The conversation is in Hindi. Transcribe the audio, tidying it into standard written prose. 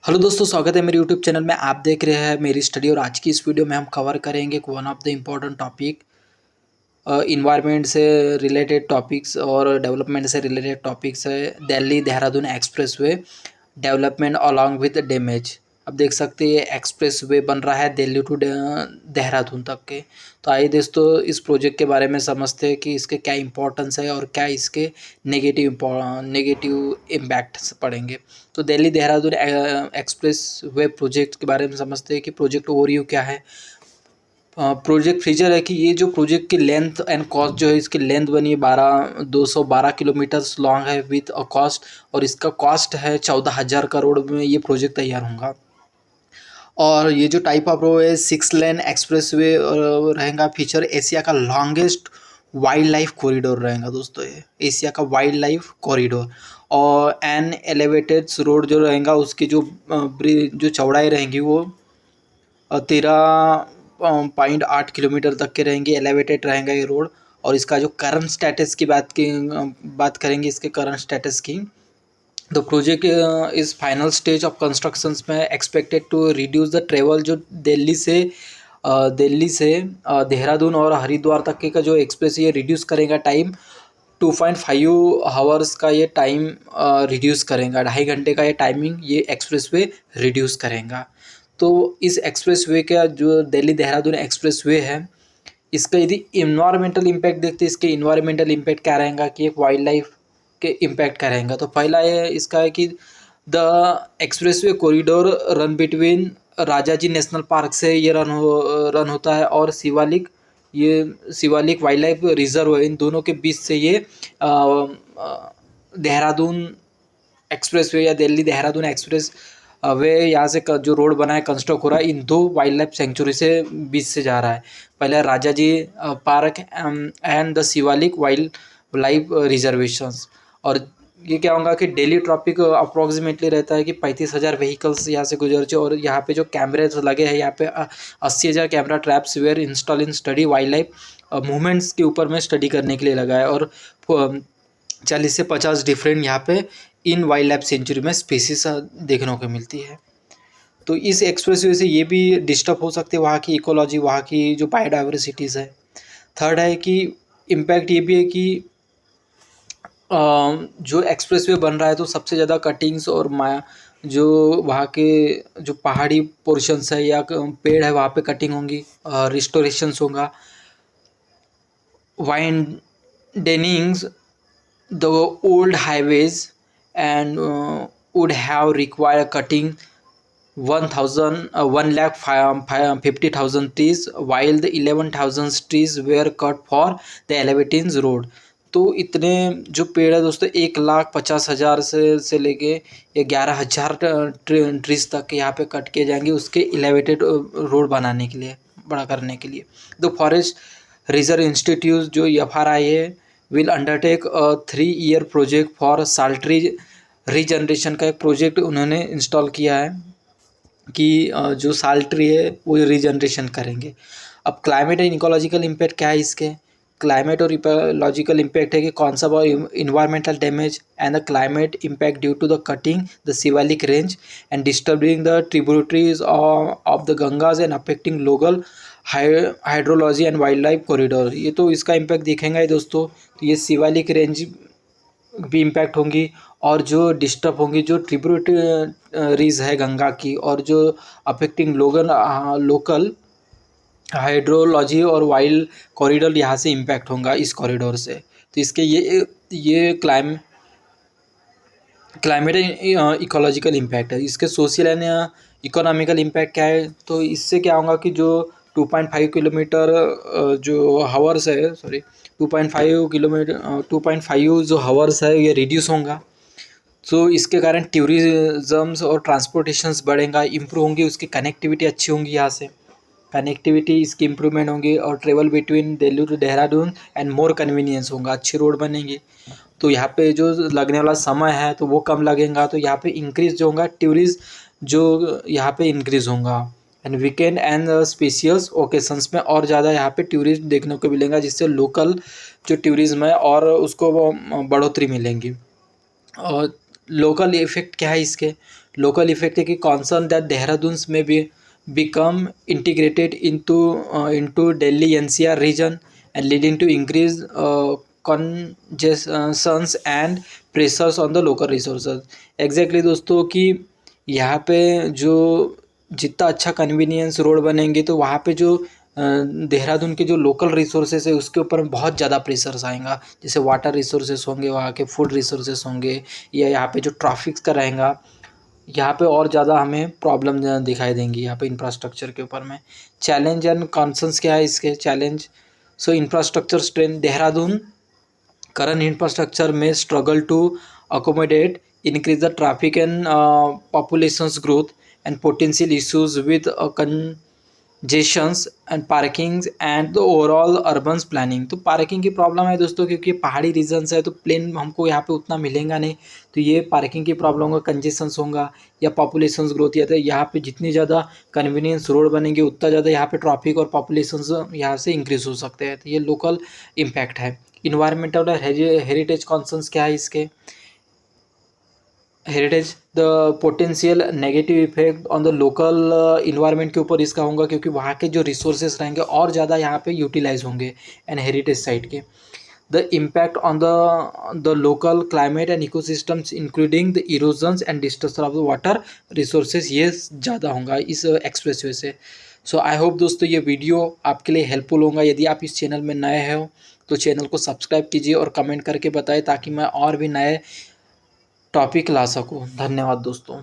हेलो दोस्तों, स्वागत है मेरे यूट्यूब चैनल में। आप देख रहे हैं मेरी स्टडी और आज की इस वीडियो में हम कवर करेंगे one of the important topic environment से रिलेटेड टॉपिक्स और डेवलपमेंट से रिलेटेड टॉपिक्स है Delhi Dehradun expressway development along with damage. अब देख सकते हैं ये एक्सप्रेसवे बन रहा है दिल्ली टू देहरादून तक के। तो आइए दोस्तों इस प्रोजेक्ट के बारे में समझते हैं कि इसके क्या इंपॉर्टेंस है और क्या इसके नेगेटिव इम्पैक्ट्स पड़ेंगे। तो Delhi Dehradun express way project के बारे में समझते हैं कि प्रोजेक्ट ओवरव्यू क्या है। प्रोजेक्ट फीचर है कि ये जो प्रोजेक्ट की लेंथ एंड कॉस्ट जो है, इसकी लेंथ बनी है 212 किलोमीटर्स लॉन्ग है विथ अ कॉस्ट, और इसका कॉस्ट है 14,000 करोड़ में ये प्रोजेक्ट तैयार होगा। और ये जो टाइप ऑफ रोड है 6 लेन एक्सप्रेस वे रहेगा। फीचर एशिया का लॉन्गेस्ट वाइल्ड लाइफ कॉरिडोर रहेगा दोस्तों, ये एशिया का वाइल्ड लाइफ कॉरिडोर। और एन एलिवेटेड रोड जो रहेगा उसकी जो चौड़ाई रहेंगी वो 13.8 किलोमीटर तक के रहेंगे। एलिवेटेड रहेगा ये रोड। और इसका जो करंट स्टेटस की बात करेंगे इसके करंट स्टेटस की, तो project is final stage of constructions में expected to reduce the travel जो दिल्ली से देहरादून और हरिद्वार तक के का जो एक्सप्रेस ये रिड्यूस करेगा टाइम। 2.5 आवर्स का ये टाइम रिड्यूस करेगा, 2.5 घंटे का ये टाइमिंग ये एक्सप्रेसवे रिड्यूस करेगा। तो इस एक्सप्रेसवे का जो दिल्ली देहरादून एक्सप्रेसवे है, इसका यदि इन्वायरमेंटल इम्पैक्ट देखते हैं, इसके इन्वायरमेंटल इम्पैक्ट क्या रहेगा कि एक वाइल्ड लाइफ के इम्पैक्ट क्या रहेगा। तो पहला ये इसका है कि the expressway corridor run between Rajaji national park से ये रन होता है और शिवालिक वाइल्ड लाइफ रिजर्व है, इन दोनों के बीच से ये देहरादून एक्सप्रेसवे या दिल्ली देहरादून एक्सप्रेस वे यहाँ से जो रोड बना है कंस्ट्रक्ट हो रहा है इन दो वाइल्ड लाइफ सेंचुरी से बीच से जा रहा है। पहले Rajaji park and the Shivalik wild life reservations. और ये क्या होगा कि डेली ट्रैफिक अप्रॉक्सीमेटली रहता है कि 35,000 व्हीकल्स यहाँ से गुजरते। और यहाँ पे जो कैमरे लगे हैं, यहाँ पे 80,000 camera traps were install in study wildlife movements के ऊपर में स्टडी करने के लिए लगा है। और 40 से 50 डिफरेंट यहाँ पे इन वाइल्ड लाइफ सेंचुरी में स्पीसीज देखने को मिलती है। तो इस एक्सप्रेसवे से ये भी डिस्टर्ब हो सकते हैं वहाँ की इकोलॉजी, वहाँ की जो बायोडाइवर्सिटीज़ है। थर्ड है कि इम्पैक्ट ये भी है कि जो एक्सप्रेसवे बन रहा है तो सबसे ज़्यादा कटिंग्स और जो वहाँ के जो पहाड़ी पोर्शंस है या पेड़ है वहाँ पे कटिंग होंगी, रिस्टोरेशंस होगा, widenings the old highways and would have required cutting 1,50,000 trees while the 11,000 trees were cut for the elevating road। तो इतने जो पेड़ है दोस्तों 1,50,000 से लेके 11,000 ट्रीज तक यहाँ पे कट किए जाएंगे उसके एलिवेटेड रोड बनाने के लिए, बड़ा करने के लिए। द फॉरेस्ट रिजर्व इंस्टीट्यूट जो FRI है will undertake 3 year project for sal tree regeneration का एक प्रोजेक्ट उन्होंने इंस्टॉल किया है कि जो साल्ट्री है वो रीजनरेशन करेंगे। अब क्लाइमेट एंड इकोलॉजिकल इम्पैक्ट क्या है इसके। क्लाइमेट और इकोलॉजिकल इम्पैक्ट है कि कॉन्सर्व और environmental damage and the climate impact due to the cutting the Shivalik range and disturbing the tributaries of the Ganges and affecting local hydrology and wildlife corridor. ये तो इसका इम्पैक्ट दिखेगा ही दोस्तों। तो ये शिवालिक रेंज भी इम्पैक्ट होंगी और जो डिस्टर्ब होंगी जो ट्रिब्यूटरीज है गंगा की, और जो अफेक्टिंग लोकल हाइड्रोलॉजी और वाइल्ड कॉरिडोर यहाँ से इम्पैक्ट होगा इस कॉरिडोर से। तो इसके ये क्लाइमेट इकोलॉजिकल इम्पैक्ट है। इसके सोशल एंड इकोनॉमिकल इम्पैक्ट क्या है, तो इससे क्या होगा कि जो 2.5 किलोमीटर जो हावर्स है 2.5 जो हावर्स है ये रिड्यूस होगा। तो इसके कारण टूरिज़म्स और ट्रांसपोर्टेशंस बढ़ेगा, इम्प्रूव होंगी, उसकी कनेक्टिविटी अच्छी होंगी, यहाँ से कनेक्टिविटी इसकी इम्प्रूवमेंट होंगी और travel between Delhi to Dehradun and more convenience होगा, अच्छी रोड बनेगी। तो यहाँ पे जो लगने वाला समय है तो वो कम लगेगा। तो यहाँ पे इंक्रीज जो होगा टूरिस्ट जो यहाँ पे इंक्रीज होगा and weekend and spacious occasions में और ज़्यादा यहाँ पे टूरिस्ट देखने को मिलेगा, जिससे लोकल जो टूरिज्म है और उसको बढ़ोतरी मिलेंगी। और लोकल इफ़ेक्ट क्या है इसके। लोकल इफेक्ट है कि कॉन्सर्न दैट देहरादून में भी become integrated into Delhi NCR region and leading to increased congestions and pressures on the local resources. Exactly दोस्तों कि यहाँ पे जो जितना अच्छा कन्वीनियंस रोड बनेंगे तो वहाँ पे जो देहरादून के जो लोकल रिसोर्सेज है उसके ऊपर बहुत ज़्यादा प्रेशर्स आएगा, जैसे वाटर रिसोर्सेज होंगे, वहाँ के फूड रिसोर्सेज होंगे, या यहाँ पे जो ट्रैफिक का रहेगा यहाँ पे और ज़्यादा हमें प्रॉब्लम दिखाई देंगी यहाँ पे इंफ्रास्ट्रक्चर के ऊपर में। चैलेंज एंड कॉन्सर्न्स क्या है इसके challenge? So infrastructure strength, Dehradun current infrastructure may struggle to accommodate increase the traffic and population's growth and potential issues with congestions and parkings and the overall urban planning। तो पार्किंग की प्रॉब्लम है दोस्तों, क्योंकि पहाड़ी रीजन्स है तो प्लेन हमको यहाँ पे उतना मिलेगा नहीं, तो ये पार्किंग की प्रॉब्लम होगा, कंजेशंस होगा या पॉपुलेशंस ग्रोथ, या तो यहाँ पे जितनी ज़्यादा कन्वीनियंस रोड बनेंगे उतना ज़्यादा यहाँ पे ट्रैफिक और पॉपुलेशंस यहाँ से इंक्रीज हो सकते हैं, तो ये लोकल इम्पैक्ट है। इन्वायरमेंटल और हेरिटेज कॉन्सर्न्स क्या है इसके? Heritage, the potential negative effect on the local environment के ऊपर इसका होगा, क्योंकि वहाँ के जो रिसोर्सेज रहेंगे और ज़्यादा यहाँ पे यूटिलाइज होंगे एंड हेरिटेज साइट के। The impact on the local climate and ecosystems including the erosions and destruction of the water resources, ये ज़्यादा होगा इस एक्सप्रेसवे से। सो आई होप दोस्तों ये वीडियो आपके लिए हेल्पफुल होगा। यदि आप इस चैनल में नए हो तो चैनल को सब्सक्राइब कीजिए और कमेंट करके बताएं ताकि मैं और भी नए टॉपिक ला सकूं। धन्यवाद दोस्तों।